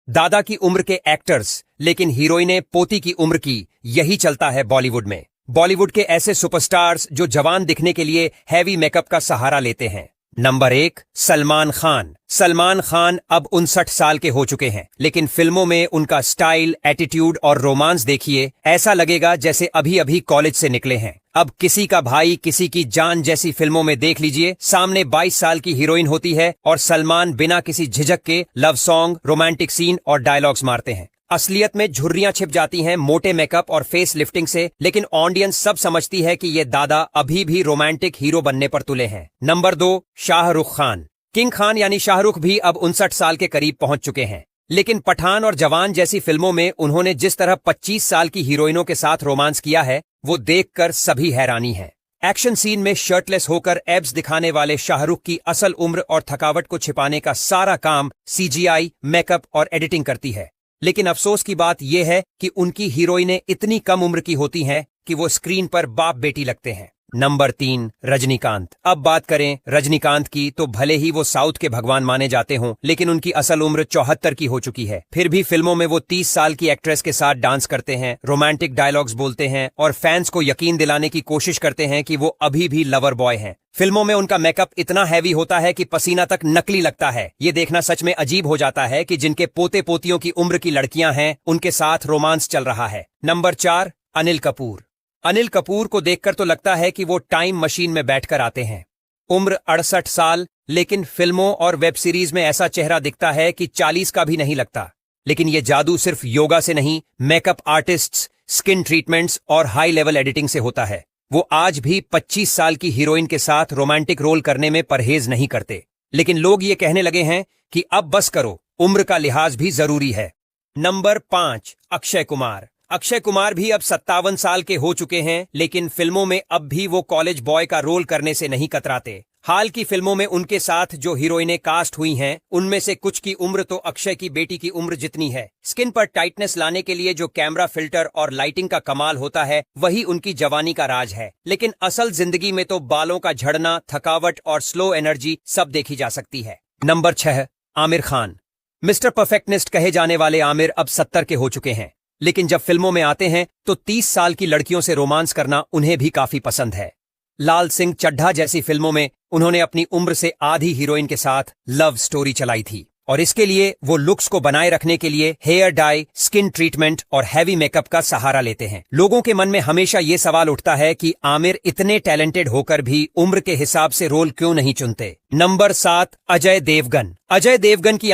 दादा की उम्र के एक्टर्स, लेकिन हीरोइनें पोती की उम्र की, यही चलता है बॉलीवुड में। बॉलीवुड के ऐसे सुपरस्टार्स जो जवान दिखने के लिए हैवी मेकअप का सहारा लेते हैं। नंबर 1, सलमान खान। सलमान खान अब 59 साल के हो चुके हैं, लेकिन फिल्मों में उनका स्टाइल, एटीट्यूड और रोमांस देखिए, ऐसा लगेगा जैसे अभी अभी कॉलेज से निकले हैं। अब किसी का भाई किसी की जान जैसी फिल्मों में देख लीजिए, सामने 22 साल की हीरोइन होती है और सलमान बिना किसी झिझक के लव सॉन्ग, रोमांटिक सीन और डायलॉग्स मारते हैं। असलियत में झुर्रियां छिप जाती हैं मोटे मेकअप और फेस लिफ्टिंग से, लेकिन ऑडियंस सब समझती है कि ये दादा अभी भी रोमांटिक हीरो बनने पर तुले हैं। नंबर 2, शाहरुख खान। किंग खान यानी शाहरुख भी अब 59 साल के करीब पहुंच चुके हैं, लेकिन पठान और जवान जैसी फिल्मों में उन्होंने जिस तरह 25 साल की हीरोइनों के साथ रोमांस किया है, वो देखकर सभी हैरानी है। एक्शन सीन में शर्टलेस होकर एब्स दिखाने वाले शाहरुख की असल उम्र और थकावट को छिपाने का सारा काम सीजीआई, मेकअप और एडिटिंग करती है। लेकिन अफसोस की बात यह है कि उनकी हीरोइनें इतनी कम उम्र की होती हैं कि वो स्क्रीन पर बाप बेटी लगते हैं। नंबर 3, रजनीकांत। अब बात करें रजनीकांत की तो भले ही वो साउथ के भगवान माने जाते हों, लेकिन उनकी असल उम्र 74 की हो चुकी है। फिर भी फिल्मों में वो 30 साल की एक्ट्रेस के साथ डांस करते हैं, रोमांटिक डायलॉग्स बोलते हैं और फैंस को यकीन दिलाने की कोशिश करते हैं कि वो अभी भी लवर बॉय हैं। फिल्मों में उनका मेकअप इतना हैवी होता है कि पसीना तक नकली लगता है। ये देखना सच में अजीब हो जाता है कि जिनके पोते पोतियों की उम्र की लड़कियां हैं, उनके साथ रोमांस चल रहा है। नंबर 4, अनिल कपूर। अनिल कपूर को देखकर तो लगता है कि वो टाइम मशीन में बैठकर आते हैं। उम्र 68 साल, लेकिन फिल्मों और वेब सीरीज में ऐसा चेहरा दिखता है कि 40 का भी नहीं लगता। लेकिन ये जादू सिर्फ योगा से नहीं, मेकअप आर्टिस्ट्स, स्किन ट्रीटमेंट्स और हाई लेवल एडिटिंग से होता है। वो आज भी 25 साल की हीरोइन के साथ रोमांटिक रोल करने में परहेज नहीं करते। लेकिन लोग ये कहने लगे हैं कि अब बस करो, उम्र का लिहाज भी जरूरी है। नंबर 5, अक्षय कुमार। अक्षय कुमार भी अब 57 साल के हो चुके हैं, लेकिन फिल्मों में अब भी वो कॉलेज बॉय का रोल करने से नहीं कतराते। हाल की फिल्मों में उनके साथ जो हीरोइनें कास्ट हुई हैं, उनमें से कुछ की उम्र तो अक्षय की बेटी की उम्र जितनी है। स्किन पर टाइटनेस लाने के लिए जो कैमरा फिल्टर और लाइटिंग का कमाल होता है, वही उनकी जवानी का राज है। लेकिन असल जिंदगी में तो बालों का झड़ना, थकावट और स्लो एनर्जी सब देखी जा सकती है। Number 6, Aamir Khan. Mister perfectionist कहे जाने वाले आमिर अब 70 के हो चुके हैं, लेकिन जब फिल्मों में आते हैं तो 30 साल की लड़कियों से रोमांस करना उन्हें भी काफी पसंद है। लाल सिंह चड्ढा जैसी फिल्मों में उन्होंने अपनी उम्र से आधी हीरोइन के साथ लव स्टोरी चलाई थी, और इसके लिए वो लुक्स को बनाए रखने के लिए हेयर डाई, स्किन ट्रीटमेंट और हैवी मेकअप का सहारा लेते हैं। लोगों के मन में हमेशा ये सवाल उठता है कि आमिर इतने टैलेंटेड होकर भी उम्र के हिसाब से रोल क्यों नहीं चुनते। नंबर 7, अजय देवगन। अजय देवगन की